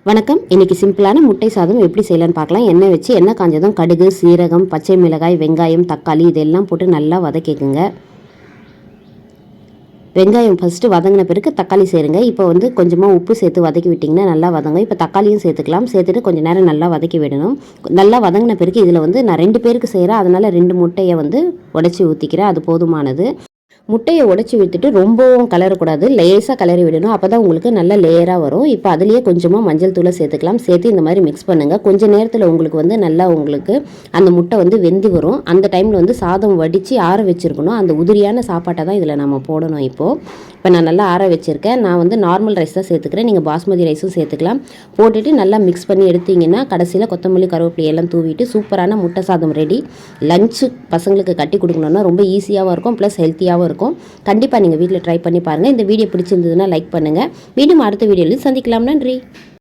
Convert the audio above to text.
வணக்கம். இன்றைக்கி சிம்பிளான முட்டை சாதம் எப்படி செய்யலான்னு பார்க்கலாம். எண்ணெய் வச்சு எண்ணெய் காஞ்சதும் கடுகு, சீரகம், பச்சை மிளகாய், வெங்காயம், தக்காளி இதெல்லாம் போட்டு நல்லா வதக்கிக்குங்க. வெங்காயம் ஃபஸ்ட்டு வதங்கின பிறகு தக்காளி சேருங்க. இப்போ கொஞ்சமாக உப்பு சேர்த்து வதக்கி விட்டிங்கன்னா நல்லா வதங்க. இப்போ தக்காளியும் சேர்த்துக்கலாம். சேர்த்துட்டு கொஞ்சம் நேரம் நல்லா வதக்கி விடணும். நல்லா வதங்கின பிறகு இதில் நான் 2 பேருக்கு செய்கிறேன். அதனால் 2 முட்டையை உடச்சி ஊற்றிக்கிறேன். அது போதுமானது. முட்டையை உடச்சி விட்டுட்டு ரொம்பவும் கலரக்கூடாது, லேசாக கிளறி விடணும். அப்போ தான் உங்களுக்கு நல்ல லேயராக வரும். இப்போ அதுலேயே கொஞ்சமாக மஞ்சள் தூளை சேர்த்துக்கலாம். சேர்த்து இந்த மாதிரி மிக்ஸ் பண்ணுங்கள். கொஞ்சம் நேரத்தில் உங்களுக்கு நல்லா அந்த முட்டை வெந்து வரும். அந்த டைமில் சாதம் வடித்து ஆற வச்சுருக்கணும். அந்த உதிரியான சாப்பாட்டை தான் இதில் நம்ம போடணும். இப்போ நான் நல்லா ஆற வச்சுருக்கேன். நான் நார்மல் ரைஸ் தான் சேர்த்துக்கிறேன். நீங்கள் பாஸ்மதி ரைஸும் சேர்த்துக்கலாம். போட்டுட்டு நல்லா மிக்ஸ் பண்ணி எடுத்திங்கன்னா கடைசியில் கொத்தமல்லி, கருவேப்பிலை எல்லாம் தூவிட்டு சூப்பரான முட்டை சாதம் ரெடி. லஞ்சு பசங்களுக்கு கட்டி கொடுக்கணுன்னா ரொம்ப ஈஸியாகவும் இருக்கும், ப்ளஸ் ஹெல்த்தியாகவும் இருக்கும். கண்டிப்பாக நீங்கள் வீட்டில் ட்ரை பண்ணி பாருங்கள். இந்த வீடியோ பிடிச்சிருந்ததுன்னா லைக் பண்ணுங்கள். மீண்டும் அடுத்த வீடியோவில் சந்திக்கலாம். நன்றி.